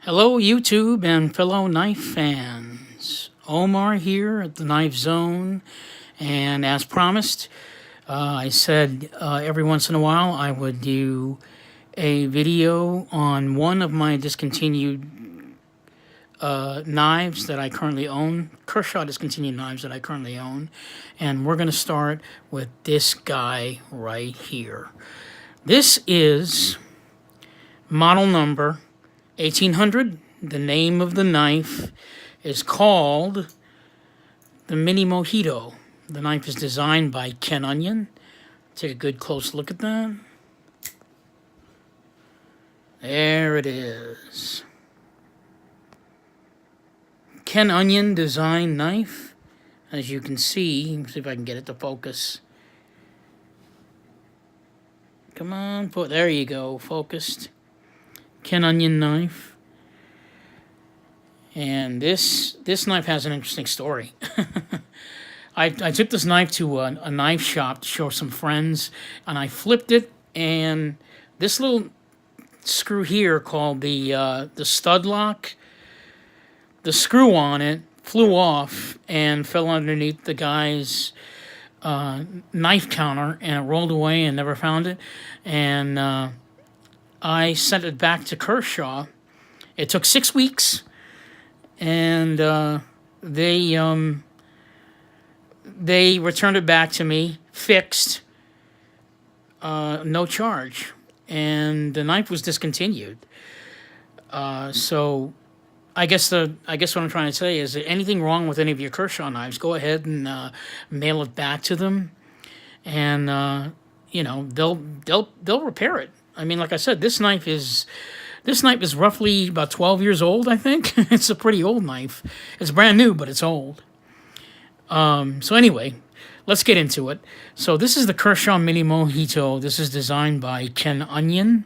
Hello, YouTube and fellow knife fans. Omar here at the Knife Zone, and as promised, I said every once in a while I would do a video on one of my discontinued knives that I currently own, Kershaw discontinued knives that I currently own, and we're going to start with this guy right here. This is model number 1800. The name of the knife is called the Mini Mojito. The knife is designed by Ken Onion. Take a good close look at that. There it is. Ken Onion design knife. As you can see, see if I can get it to focus. Come on, there you go, focused. Ken Onion knife. And this knife has an interesting story. I took this knife to a knife shop to show some friends, and I flipped it, and this little screw here called the stud lock, the screw on it flew off and fell underneath the guy's knife counter, and it rolled away and never found it. And I sent it back to Kershaw. It took 6 weeks, and they returned it back to me, fixed, no charge, and the knife was discontinued. So I guess what I'm trying to say is that anything wrong with any of your Kershaw knives, go ahead and mail it back to them, and they'll repair it. I mean, like I said, this knife is roughly about 12 years old, I think. It's a pretty old knife. It's brand new, but it's old. So anyway, let's get into it. So this is the Kershaw Mini Mojito. This is designed by Ken Onion.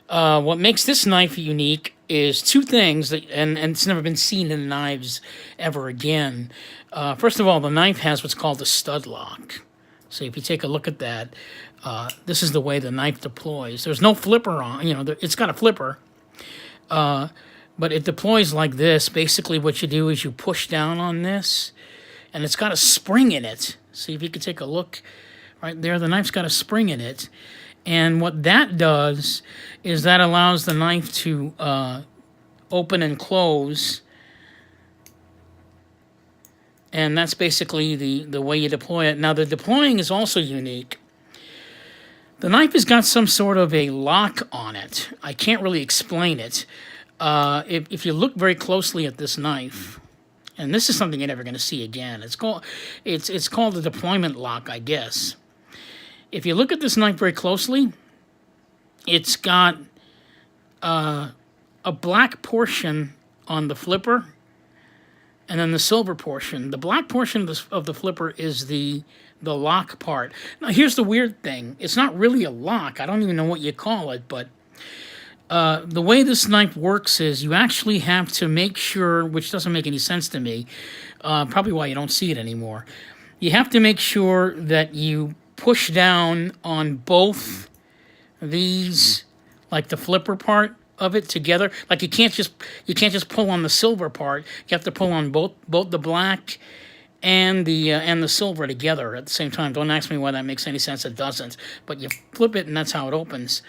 What makes this knife unique is two things, and it's never been seen in knives ever again. First of all, the knife has what's called a stud lock. So if you take a look at that, this is the way the knife deploys. There's no flipper on, it's got a flipper, but it deploys like this. Basically what you do is you push down on this, and it's got a spring in it. See if you can take a look right there. The knife's got a spring in it. And what that does is that allows the knife to open and close. And that's basically the way you deploy it. Now, the deploying is also unique. The knife has got some sort of a lock on it. I can't really explain it. If you look very closely at this knife, and this is something you're never going to see again. It's called the deployment lock, I guess. If you look at this knife very closely, it's got a black portion on the flipper, and then the silver portion. The black portion of the flipper is the lock part. Now, here's the weird thing. It's not really a lock. I don't even know what you call it, but the way this knife works is you actually have to make sure, which doesn't make any sense to me, probably why you don't see it anymore. You have to make sure that you push down on both these, like the flipper part of it together. Like you can't just pull on the silver part. You have to pull on both the black and the silver together at the same time. Don't ask me why that makes any sense. It doesn't. But you flip it, and that's how it opens.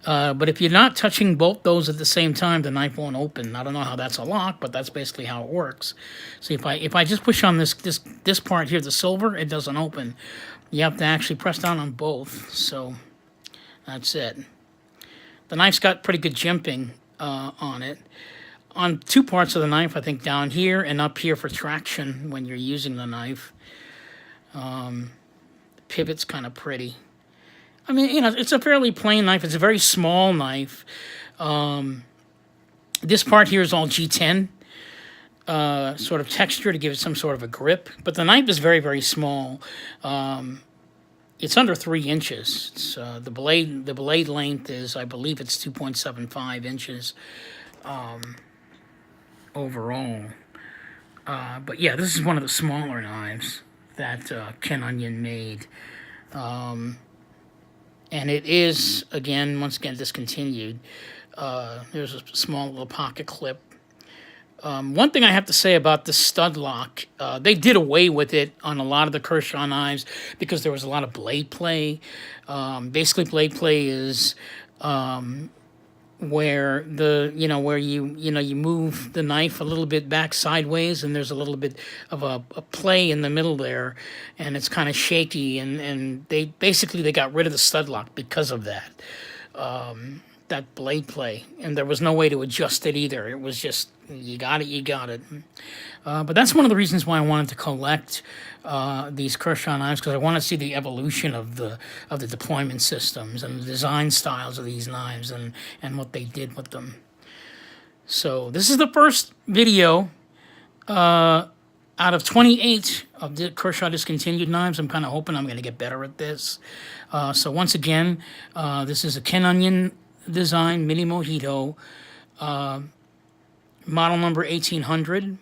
But if you're not touching both those at the same time, the knife won't open. I don't know how that's a lock, but that's basically how it works. So if I just push on this part here, the silver, it doesn't open. You have to actually press down on both. So that's it. The knife's got pretty good jimping on it. On two parts of the knife, I think down here and up here for traction when you're using the knife. The pivot's kind of pretty. I mean, it's a fairly plain knife. It's a very small knife. This part here is all G10 sort of texture to give it some sort of a grip. But the knife is very, very small. It's under 3 inches. It's, the blade length is, I believe it's 2.75 inches overall. But yeah, this is one of the smaller knives that Ken Onion made. And it is, once again, discontinued. There's a small little pocket clip. One thing I have to say about the stud lock, they did away with it on a lot of the Kershaw knives because there was a lot of blade play. Basically, blade play is where you move the knife a little bit back sideways, and there's a little bit of a play in the middle there, and it's kind of shaky, and they got rid of the stud lock because of that. That blade play, and there was no way to adjust it either. It was just, you got it. But that's one of the reasons why I wanted to collect these Kershaw knives, because I want to see the evolution of the deployment systems and the design styles of these knives and what they did with them. So this is the first video out of 28 of the Kershaw discontinued knives. I'm kind of hoping I'm going to get better at this. So once again, this is a Ken Onion design mini Mojito, model number 1800.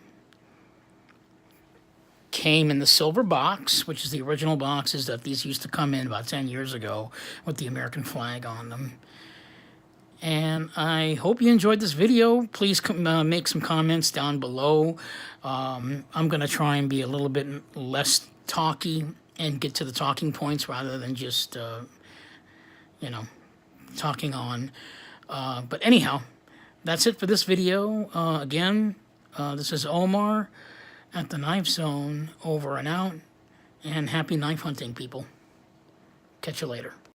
Came in the silver box, which is the original boxes that these used to come in about 10 years ago with the American flag on them. And I hope you enjoyed this video. Please make some comments down below. I'm going to try and be a little bit less talky and get to the talking points rather than just, talking on. But anyhow, that's it for this video. This is Omar at the Knife Zone, over and out. And happy knife hunting, people. Catch you later.